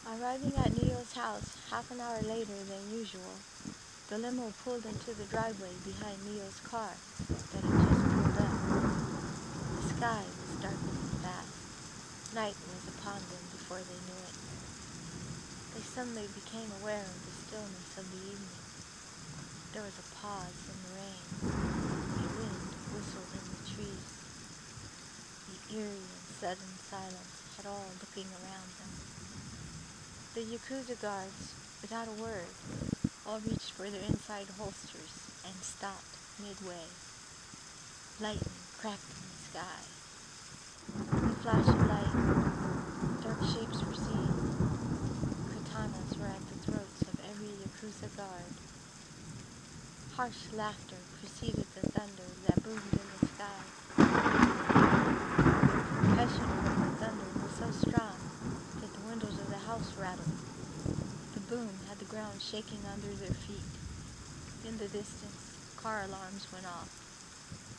Arriving at Neo's house half an hour later than usual, the limo pulled into the driveway behind Neo's car that had just pulled up. The sky was darkening fast. Night was upon them before they knew it. They suddenly became aware of the stillness of the evening. There was a pause in the rain. The wind whistled in the trees. The eerie and sudden silence had all looking around them. The Yakuza guards, without a word, all reached for their inside holsters and stopped midway. Lightning cracked in the sky. In the flash of light, dark shapes were seen. Katanas were at the throats of every Yakuza guard. Harsh laughter preceded the thunder that boomed in the sky. The percussion from the thunder was so strong that the windows of the house rattled. The boom had the ground shaking under their feet. In the distance, car alarms went off.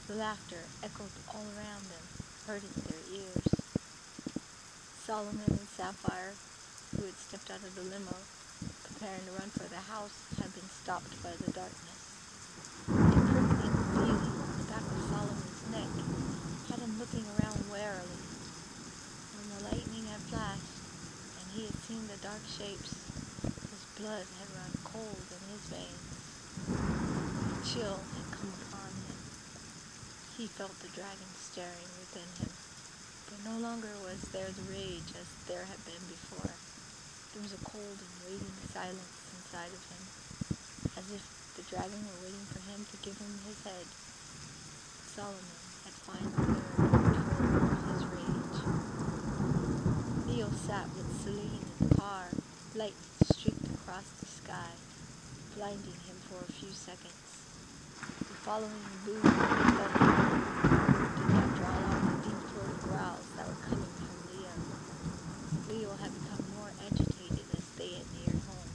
The laughter echoed all around them, hurting their ears. Solomon and Sapphire, who had stepped out of the limo, preparing to run for the house, had been stopped by the darkness. A prickling feeling on the back of Solomon's neck had him looking around warily. When the lightning had flashed, and he had seen the dark shapes, his blood had run cold in his veins. A chill had come upon him. He felt the dragon staring within him, but no longer was there the rage as there had been before. There was a cold and waiting silence inside of him, as if the dragon were waiting for him to give him his head. Solomon had finally learned control of his rage. Leo sat with Celine in the car. Lightning streaked across the sky, blinding him for a few seconds. The following boom and thunder did not drown out the deep-throated growls that were coming from Leo. Leo had become more agitated as they had neared home.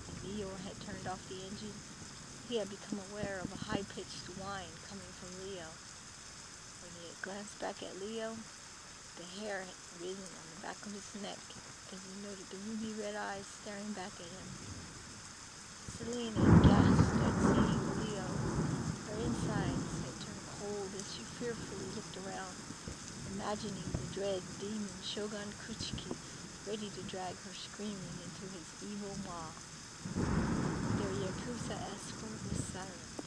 When Leo had turned off the engine, he had become aware of a high-pitched whine coming from Leo. When he had glanced back at Leo, the hair had risen on the back of his neck as he noted the ruby-red eyes staring back at him. Selena gasped at seeing Leo. Her insides had turned cold as she fearfully looked around, imagining the dread demon Shogun Kuchiki ready to drag her screaming into his evil maw. Their Yakuza escort was silent.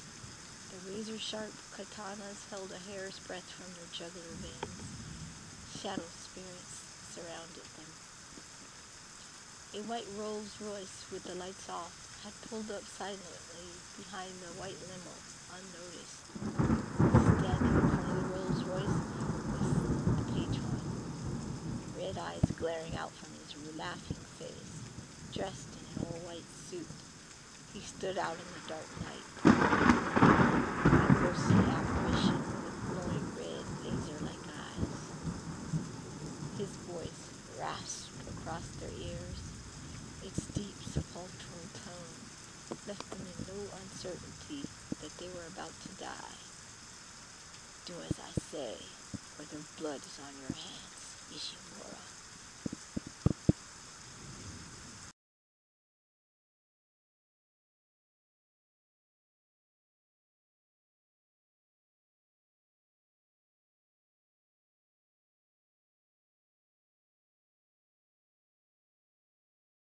The razor-sharp katanas held a hair's breadth from their jugular veins. Shadow spirits surrounded them. A white Rolls-Royce with the lights off had pulled up silently behind the white limo, unnoticed. Standing in front of the Rolls-Royce was the patron, red eyes glaring out from his laughing face, dressed in an all-white suit. He stood out in the dark night, a ghostly apparition with glowing red, laser-like eyes. His voice rasped across their ears. Its deep, sepulchral tone left them in no uncertainty that they were about to die. Do as I say, or their blood is on your hands, Ishimura.